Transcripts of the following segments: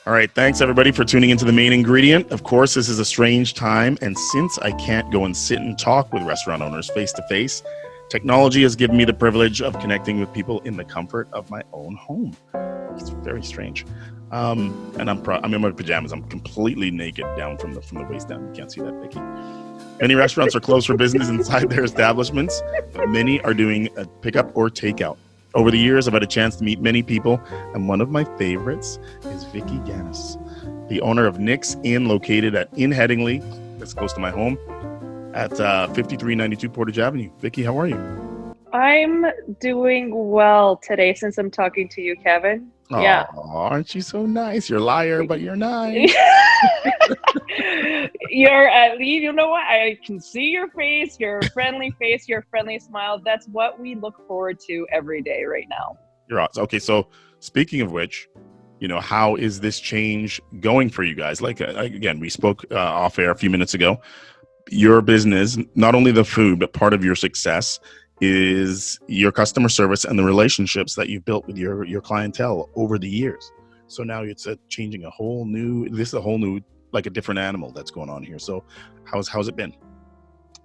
All right, thanks everybody for tuning into The Main Ingredient. Of course, this is a strange time, and since I can't go and sit and talk with restaurant owners face to face, technology has given me the privilege of connecting with people in the comfort of my own home. It's very strange. And I'm in my pajamas. I'm completely naked down from the waist down. You can't see that, Vicki. Many restaurants are closed for business inside their establishments, but many are doing a pickup or takeout. Over the years, I've had a chance to meet many people, and one of my favorites is Vicki Ganas, the owner of Nick's Inn, located in Headingley, that's close to my home, at 5392 Portage Avenue. Vicki, how are you? I'm doing well today since I'm talking to you, Kevin. Yeah. Aren't you so nice? You're a liar, but you're nice. You know what? I can see your face, your friendly face, your friendly smile. That's what we look forward to every day right now. You're awesome. Okay, so speaking of which, how is this change going for you guys? Like, again, we spoke off air a few minutes ago. Your business, not only the food, but part of your success is your customer service and the relationships that you've built with your clientele over the years. So now it's changing this is a whole new, like a different animal that's going on here. So how's it been?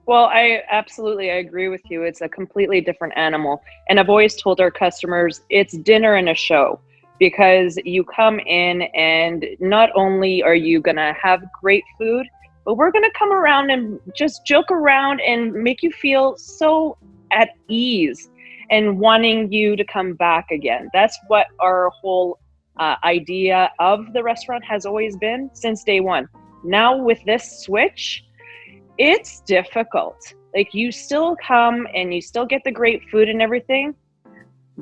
Well, I agree with you. It's a completely different animal. And I've always told our customers it's dinner and a show, because you come in and not only are you going to have great food, but we're going to come around and just joke around and make you feel so at ease and wanting you to come back again. That's what our whole idea of the restaurant has always been since day one. Now with this switch, it's difficult. Like, you still come and you still get the great food and everything.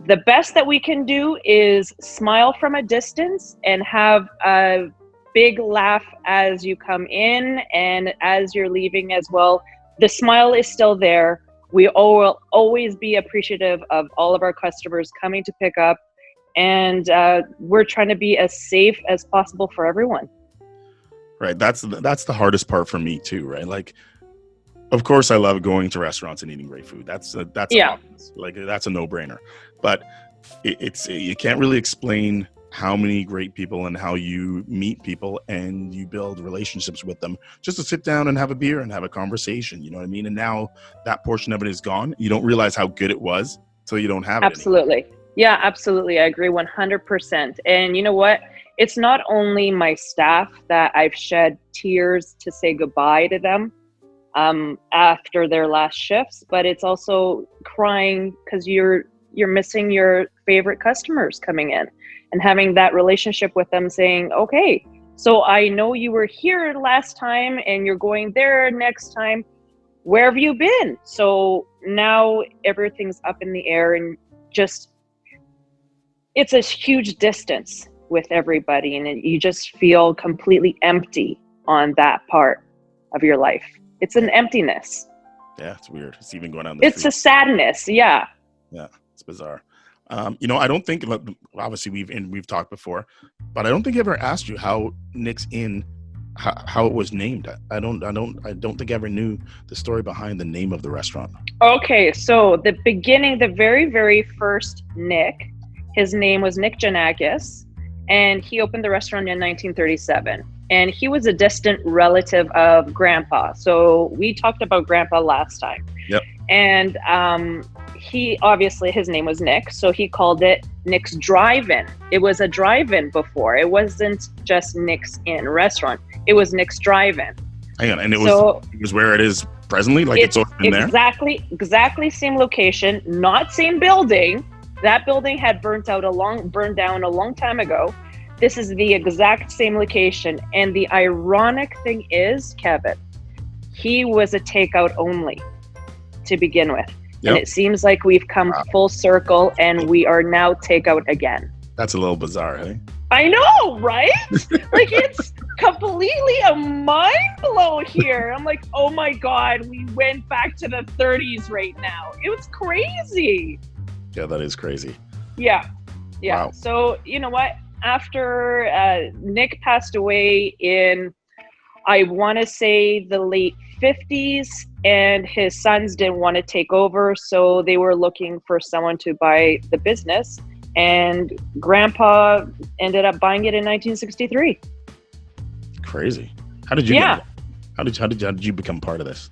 The best that we can do is smile from a distance and have a big laugh as you come in and as you're leaving as well. The smile is still there. We will always be appreciative of all of our customers coming to pick up, and we're trying to be as safe as possible for everyone. Right. That's the hardest part for me too, right? Like, of course, I love going to restaurants and eating great food. That's Yeah. That's a no-brainer. But it's you can't really explain how many great people and how you meet people and you build relationships with them just to sit down and have a beer and have a conversation. You know what I mean? And now that portion of it is gone. You don't realize how good it was till you don't have it Absolutely. anymore. Yeah, absolutely. I agree 100%. And you know what? It's not only my staff that I've shed tears to say goodbye to them after their last shifts, but it's also crying because you're missing your favorite customers coming in and having that relationship with them, saying, okay, so I know you were here last time and you're going there next time. Where have you been? So now everything's up in the air, and just, it's a huge distance with everybody, and you just feel completely empty on that part of your life. It's an emptiness. Yeah, it's weird. It's even going on the It's street. a sadness. Yeah. Yeah, it's bizarre. I don't think, obviously we've talked before, but I don't think I ever asked you how Nick's Inn, how it was named. I don't think I ever knew the story behind the name of the restaurant. Okay, so the very, very first Nick, his name was Nick Janakis, and he opened the restaurant in 1937. And he was a distant relative of Grandpa. So we talked about Grandpa last time. Yep. And he, obviously, his name was Nick, so he called it Nick's Drive-In. It was a drive-in before. It wasn't just Nick's Inn restaurant. It was Nick's Drive-In. Hang on, and it was where it is presently? Like, it's always been there? Exactly same location, not same building. That building had burned down a long time ago. This is the exact same location. And the ironic thing is, Kevin, he was a takeout only to begin with. Yep. And it seems like we've come full circle and we are now takeout again. That's a little bizarre, hey? I know, right? Like, it's completely a mind blow here. I'm like, oh my God, we went back to the 30s right now. It was crazy. Yeah, that is crazy. Yeah. Wow. So, you know what? After Nick passed away in, I want to say, the late 50s, and his sons didn't want to take over, so they were looking for someone to buy the business. and Grandpa ended up buying it in 1963. Crazy. How did you Yeah. get it? How did you become part of this?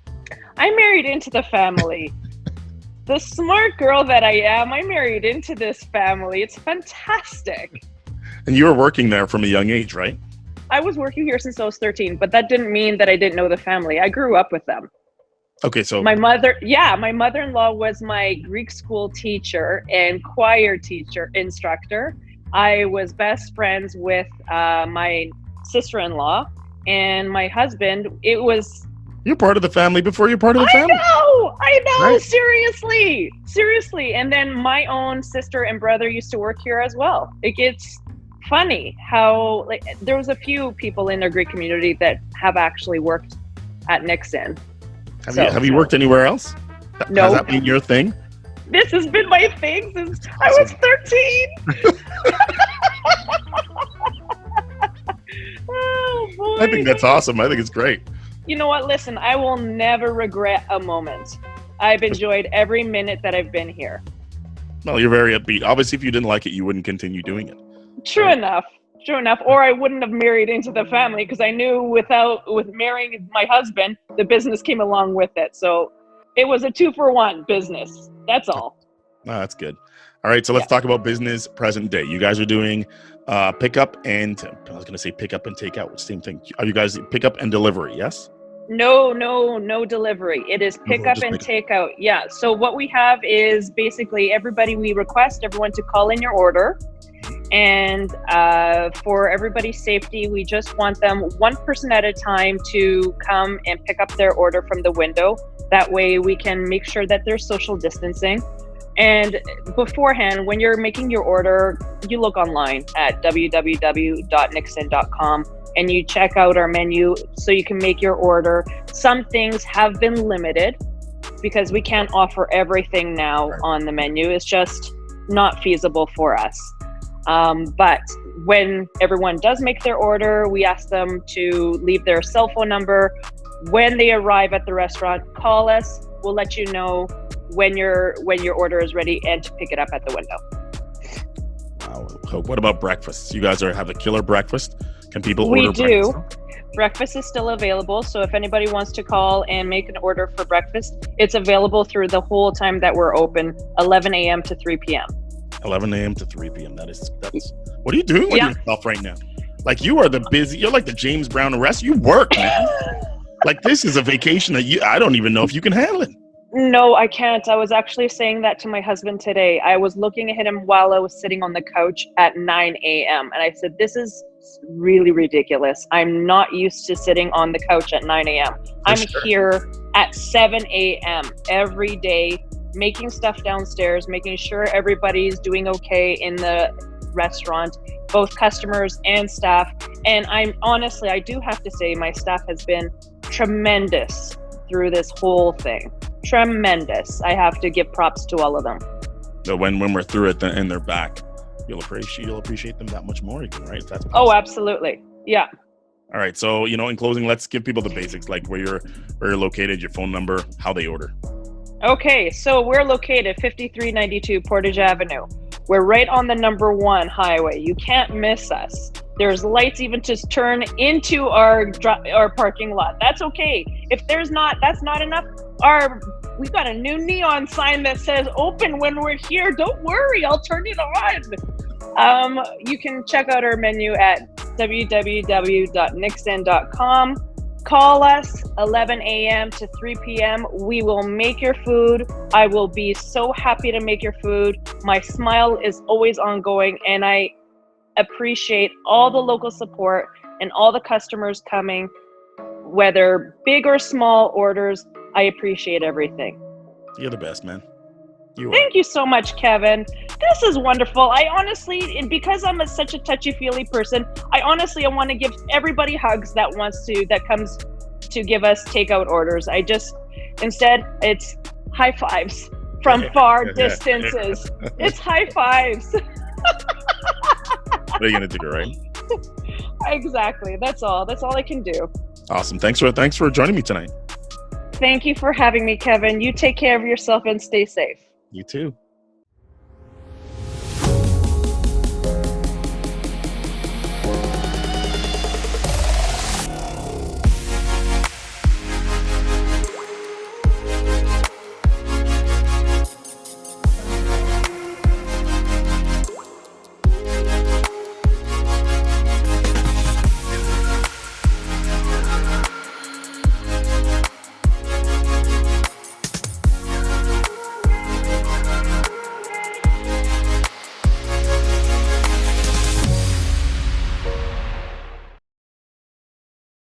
I married into the family. The smart girl that I am, I married into this family. It's fantastic. And you were working there from a young age, right? I was working here since I was 13, but that didn't mean that I didn't know the family. I grew up with them. Okay, so My mother-in-law was my Greek school teacher and choir instructor. I was best friends with my sister-in-law, and my husband. you're part of the family before you're part of the family. I know, Right. seriously. And then my own sister and brother used to work here as well. It gets funny how there was a few people in their Greek community that have actually worked at Nixon. Have you worked anywhere else? No. Has that been your thing? This has been my thing since I was 13. Oh boy. I think that's awesome. I think it's great. You know what? Listen, I will never regret a moment. I've enjoyed every minute that I've been here. Well, you're very upbeat. Obviously, if you didn't like it, you wouldn't continue doing it. True enough. Or I wouldn't have married into the family, because I knew with marrying my husband, the business came along with it. So it was a 2-for-1 business. That's all. Oh, that's good. All right, so let's talk about business present day. You guys are doing pickup and takeout. Same thing. Are you guys pickup and delivery? Yes. No delivery. It is pickup and takeout. Yeah. So what we have is basically we request everyone to call in your order. And for everybody's safety, we just want them one person at a time to come and pick up their order from the window. That way we can make sure that there's social distancing. And beforehand, when you're making your order, you look online at www.nixon.com and you check out our menu so you can make your order. Some things have been limited because we can't offer everything now on the menu. It's just not feasible for us. But when everyone does make their order, we ask them to leave their cell phone number. When they arrive at the restaurant, call us. We'll let you know when your order is ready and to pick it up at the window. Wow. So what about breakfast? You guys have a killer breakfast. Can people order We do. breakfast? Breakfast is still available. So if anybody wants to call and make an order for breakfast, it's available through the whole time that we're open, 11 a.m. to 3 p.m. 11 a.m. to 3 p.m. That's what are you doing with yourself right now? Like you're like the James Brown arrest. You work, man. Like this is a vacation that I don't even know if you can handle it. No, I can't. I was actually saying that to my husband today. I was looking at him while I was sitting on the couch at 9 a.m. And I said, this is really ridiculous. I'm not used to sitting on the couch at 9 a.m. I'm here at 7 a.m. every day, making stuff downstairs, making sure everybody's doing okay in the restaurant, both customers and staff. And I do have to say my staff has been tremendous through this whole thing. Tremendous. I have to give props to all of them. So when we're through it and they're back, you'll appreciate them that much more, even, right? That's Oh, absolutely. Yeah. All right. So, in closing, let's give people the basics, like where you're located, your phone number, how they order. Okay. So we're located 5392 Portage Avenue. We're right on the number 1 highway. You can't miss us. There's lights even to turn into our parking lot. That's okay. If that's not enough, we've got a new neon sign that says open when we're here. Don't worry, I'll turn it on. You can check out our menu at www.nixon.com. Call us 11 a.m. to 3 p.m. We will make your food. I will be so happy to make your food. My smile is always ongoing, and I appreciate all the local support and all the customers coming, whether big or small orders. I appreciate everything. You're the best, man. Thank you so much, Kevin. This is wonderful. I honestly, because I'm such a touchy-feely person, I want to give everybody hugs that comes to give us takeout orders. Instead, it's high fives from far distances. It's high fives. What are you gonna do, right? Exactly. That's all I can do. Awesome. Thanks for joining me tonight. Thank you for having me, Kevin. You take care of yourself and stay safe. You too.